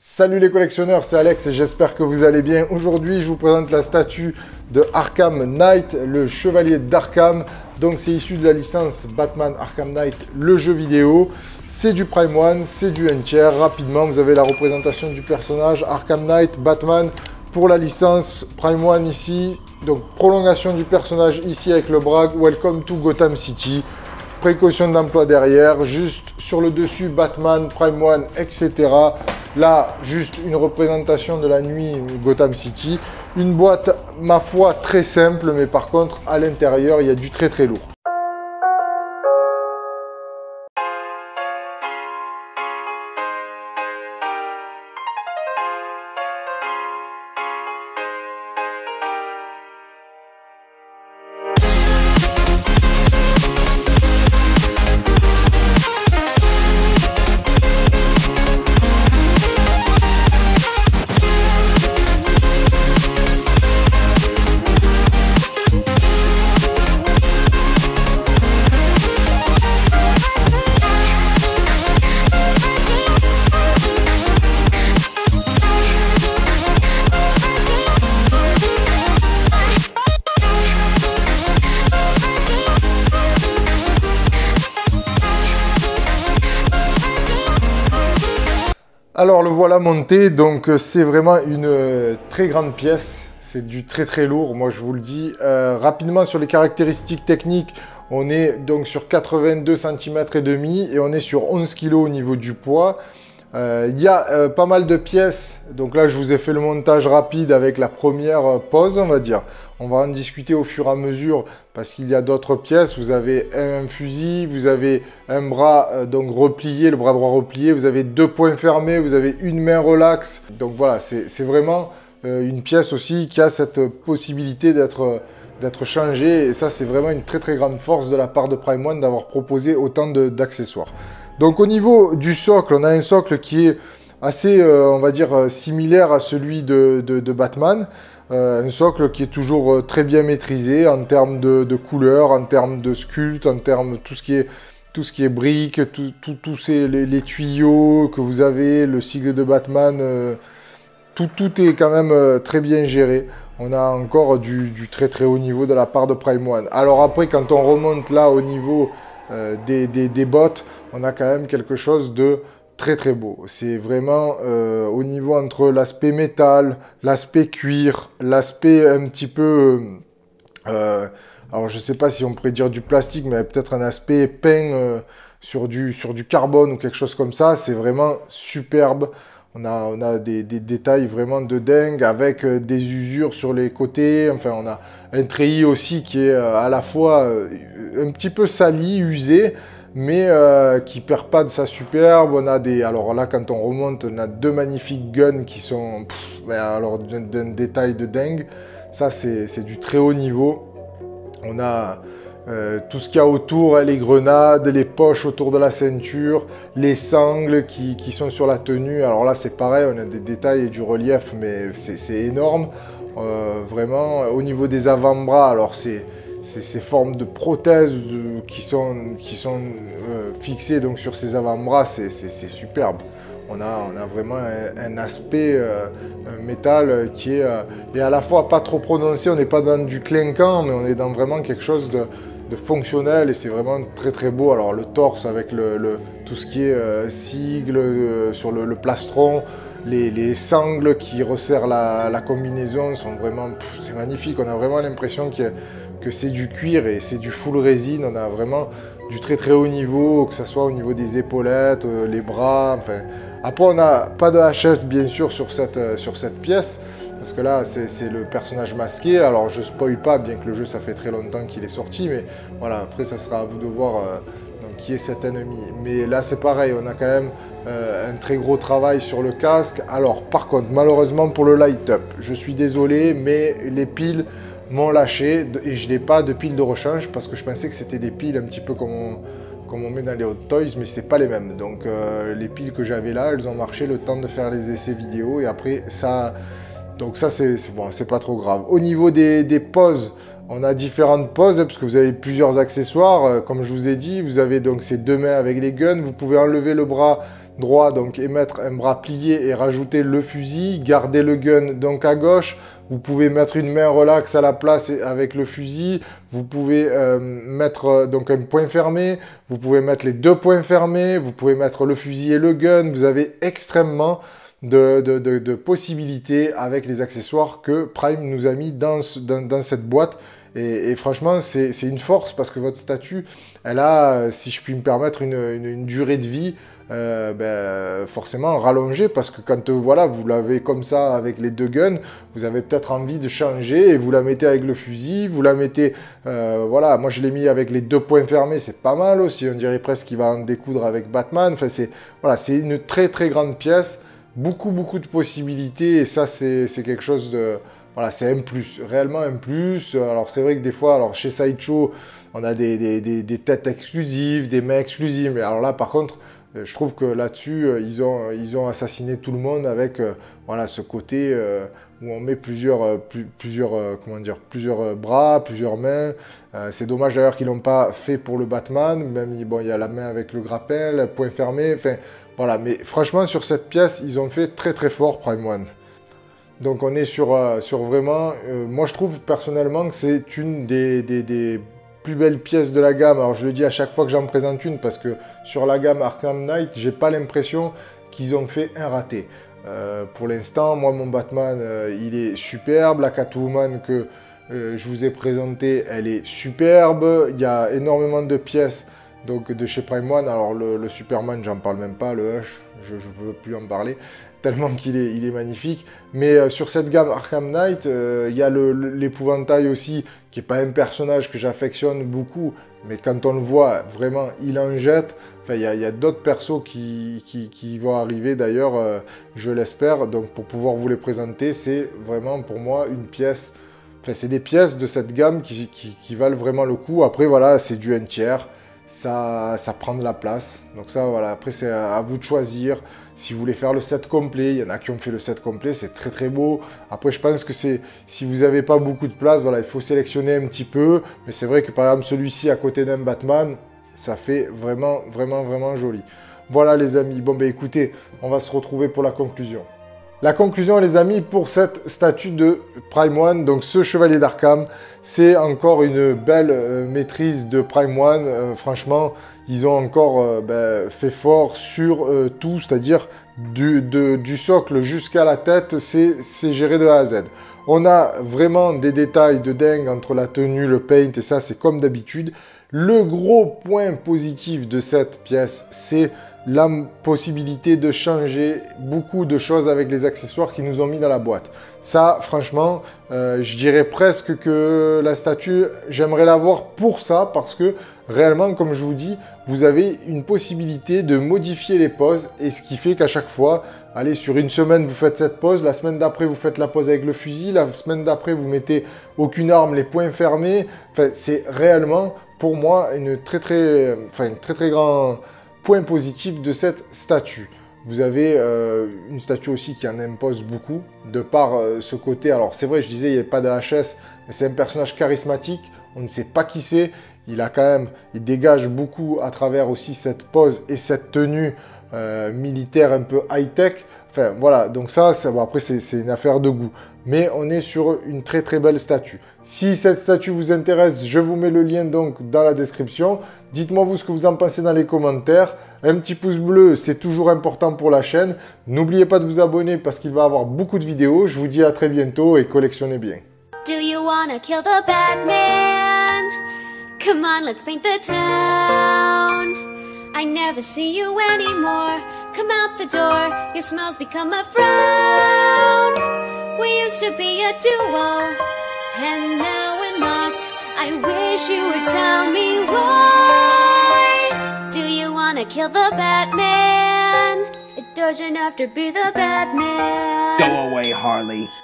Salut les collectionneurs, c'est Alex et j'espère que vous allez bien. Aujourd'hui, je vous présente la statue de Arkham Knight, le chevalier d'Arkham. Donc, c'est issu de la licence Batman Arkham Knight, le jeu vidéo. C'est du Prime One, c'est du N-Tier. Rapidement, vous avez la représentation du personnage Arkham Knight, Batman pour la licence Prime One ici. Donc, prolongation du personnage ici avec le brag. Welcome to Gotham City. Précaution d'emploi derrière, juste sur le dessus Batman, Prime One, etc. Là, juste une représentation de la nuit Gotham City. Une boîte, ma foi, très simple, mais par contre, à l'intérieur, il y a du très très lourd. Alors le voilà monté, donc c'est vraiment une très grande pièce, c'est du très très lourd, moi je vous le dis. Rapidement sur les caractéristiques techniques, on est donc sur 82 cm et demi et on est sur 11 kg au niveau du poids. Il y a pas mal de pièces, donc là je vous ai fait le montage rapide avec la première pose on va dire. On va en discuter au fur et à mesure parce qu'il y a d'autres pièces. Vous avez un fusil, vous avez un bras donc replié, le bras droit replié, vous avez deux poings fermés, vous avez une main relax. Donc voilà, c'est vraiment une pièce aussi qui a cette possibilité d'être changée et ça c'est vraiment une très très grande force de la part de Prime One d'avoir proposé autant d'accessoires. Donc au niveau du socle, on a un socle qui est assez, on va dire, similaire à celui de Batman. Un socle qui est toujours très bien maîtrisé en termes de couleur, en termes de sculpte, en termes de tout ce qui est briques, tous les tuyaux que vous avez, le sigle de Batman, tout est quand même très bien géré. On a encore du très très haut niveau de la part de Prime One. Alors après, quand on remonte là au niveau des bottes, on a quand même quelque chose de très très beau. C'est vraiment au niveau entre l'aspect métal, l'aspect cuir, l'aspect un petit peu... alors je ne sais pas si on pourrait dire du plastique, mais peut-être un aspect peint sur du carbone ou quelque chose comme ça. C'est vraiment superbe. On a des détails vraiment de dingue avec des usures sur les côtés. Enfin, on a un treillis aussi qui est à la fois un petit peu sali, usé, mais qui perd pas de sa superbe. On a alors là, quand on remonte, on a deux magnifiques guns qui sont alors d'un détail de dingue. Ça, c'est du très haut niveau. On a tout ce qu'il y a autour, les grenades, les poches autour de la ceinture, les sangles qui sont sur la tenue. Alors là, c'est pareil, on a des détails et du relief, mais c'est énorme. Vraiment, au niveau des avant-bras, alors c'est ces formes de prothèses qui sont fixées donc sur ces avant-bras, c'est superbe. On a vraiment un aspect métal qui est à la fois pas trop prononcé, on n'est pas dans du clinquant, mais on est dans vraiment quelque chose de fonctionnel et c'est vraiment très très beau. Alors le torse avec tout ce qui est sigle sur le plastron, les sangles qui resserrent la combinaison sont vraiment, c'est magnifique. On a vraiment l'impression que c'est du cuir et c'est du full résine. On a vraiment du très très haut niveau, que ce soit au niveau des épaulettes, les bras, enfin. Après, on n'a pas de HS bien sûr sur cette pièce, parce que là, c'est le personnage masqué. Alors, je spoil pas, bien que le jeu, ça fait très longtemps qu'il est sorti, mais voilà, après, ça sera à vous de voir donc, qui est cet ennemi. Mais là, c'est pareil, on a quand même un très gros travail sur le casque. Alors, par contre, malheureusement pour le light-up, je suis désolé, mais les piles m'ont lâché et je n'ai pas de piles de rechange parce que je pensais que c'était des piles un petit peu comme on met dans les Hot Toys, mais c'était pas les mêmes. Donc les piles que j'avais là, elles ont marché le temps de faire les essais vidéo et après ça, donc ça c'est bon, c'est pas trop grave. Au niveau des poses, on a différentes poses parce que vous avez plusieurs accessoires. Comme je vous ai dit, vous avez donc ces deux mains avec les guns. Vous pouvez enlever le bras droit, donc et mettre un bras plié et rajouter le fusil, garder le gun donc à gauche. Vous pouvez mettre une main relax à la place avec le fusil. Vous pouvez mettre donc un point fermé. Vous pouvez mettre les deux points fermés. Vous pouvez mettre le fusil et le gun. Vous avez extrêmement de possibilités avec les accessoires que Prime nous a mis dans cette boîte. Et franchement, c'est une force parce que votre statue, elle a, si je puis me permettre, une durée de vie forcément rallongée parce que quand voilà, vous l'avez comme ça avec les deux guns, vous avez peut-être envie de changer et vous la mettez avec le fusil, vous la mettez, voilà, moi je l'ai mis avec les deux points fermés, c'est pas mal aussi, on dirait presque qu'il va en découdre avec Batman, enfin voilà, c'est une très très grande pièce, beaucoup de possibilités et ça c'est quelque chose de... Voilà, c'est un plus, réellement un plus. Alors, c'est vrai que des fois, alors chez Sideshow, on a des têtes exclusives, des mains exclusives. Mais alors là, par contre, je trouve que là-dessus, ils ont assassiné tout le monde avec voilà, ce côté où on met plusieurs bras, plusieurs mains. C'est dommage d'ailleurs qu'ils ne l'ont pas fait pour le Batman. Même, bon, il y a la main avec le grappin, le point fermé. Enfin, voilà. Mais franchement, sur cette pièce, ils ont fait très très fort Prime One. Donc on est sur vraiment, moi je trouve personnellement que c'est une des plus belles pièces de la gamme. Alors je le dis à chaque fois que j'en présente une parce que sur la gamme Arkham Knight, j'ai pas l'impression qu'ils ont fait un raté. Pour l'instant, moi mon Batman, il est superbe. La Catwoman que je vous ai présentée, elle est superbe. Il y a énormément de pièces donc de chez Prime One. Alors le Superman, j'en parle même pas, le Hush, je ne veux plus en parler, tellement qu'il est magnifique. Mais sur cette gamme Arkham Knight, il y a l'épouvantail aussi, qui n'est pas un personnage que j'affectionne beaucoup, mais quand on le voit, vraiment, il en jette. Enfin, il y a d'autres persos qui vont arriver d'ailleurs, je l'espère. Donc pour pouvoir vous les présenter, c'est vraiment pour moi une pièce. Enfin, c'est des pièces de cette gamme qui valent vraiment le coup. Après, voilà, c'est du 1/3. Ça prend de la place. Donc ça, voilà, après c'est à vous de choisir. Si vous voulez faire le set complet, il y en a qui ont fait le set complet, c'est très très beau. Après, je pense que si vous n'avez pas beaucoup de place, voilà, il faut sélectionner un petit peu. Mais c'est vrai que par exemple, celui-ci à côté d'un Batman, ça fait vraiment joli. Voilà les amis, bon ben écoutez, on va se retrouver pour la conclusion. La conclusion les amis pour cette statue de Prime One, donc ce chevalier d'Arkham, c'est encore une belle maîtrise de Prime One. Franchement, ils ont encore fait fort sur tout, c'est-à-dire du socle jusqu'à la tête, c'est géré de A à Z. On a vraiment des détails de dingue entre la tenue, le paint et ça c'est comme d'habitude. Le gros point positif de cette pièce, c'est la possibilité de changer beaucoup de choses avec les accessoires qu'ils nous ont mis dans la boîte. Ça, franchement, je dirais presque que la statue, j'aimerais l'avoir pour ça parce que réellement, comme je vous dis, vous avez une possibilité de modifier les poses et ce qui fait qu'à chaque fois, allez, sur une semaine, vous faites cette pose, la semaine d'après, vous faites la pose avec le fusil, la semaine d'après, vous mettez aucune arme, les poings fermés. Enfin, c'est réellement, pour moi, un très grand point positif de cette statue. Vous avez une statue aussi qui en impose beaucoup, de par ce côté, alors c'est vrai, je disais, il n'y a pas de HS, mais c'est un personnage charismatique, on ne sait pas qui c'est, il dégage beaucoup à travers aussi cette pose et cette tenue militaire un peu high-tech. Enfin, voilà, donc ça bon, après, c'est une affaire de goût. Mais on est sur une très belle statue. Si cette statue vous intéresse, je vous mets le lien donc dans la description. Dites-moi vous ce que vous en pensez dans les commentaires. Un petit pouce bleu, c'est toujours important pour la chaîne. N'oubliez pas de vous abonner parce qu'il va y avoir beaucoup de vidéos. Je vous dis à très bientôt et collectionnez bien. Do you wanna kill the Batman? Come on, let's paint the town. I never see you anymore. Come out the door, your smile's become a frown. We used to be a duo, and now we're not. I wish you would tell me why. Do you wanna kill the Batman? It doesn't have to be the Batman. Go away, Harley.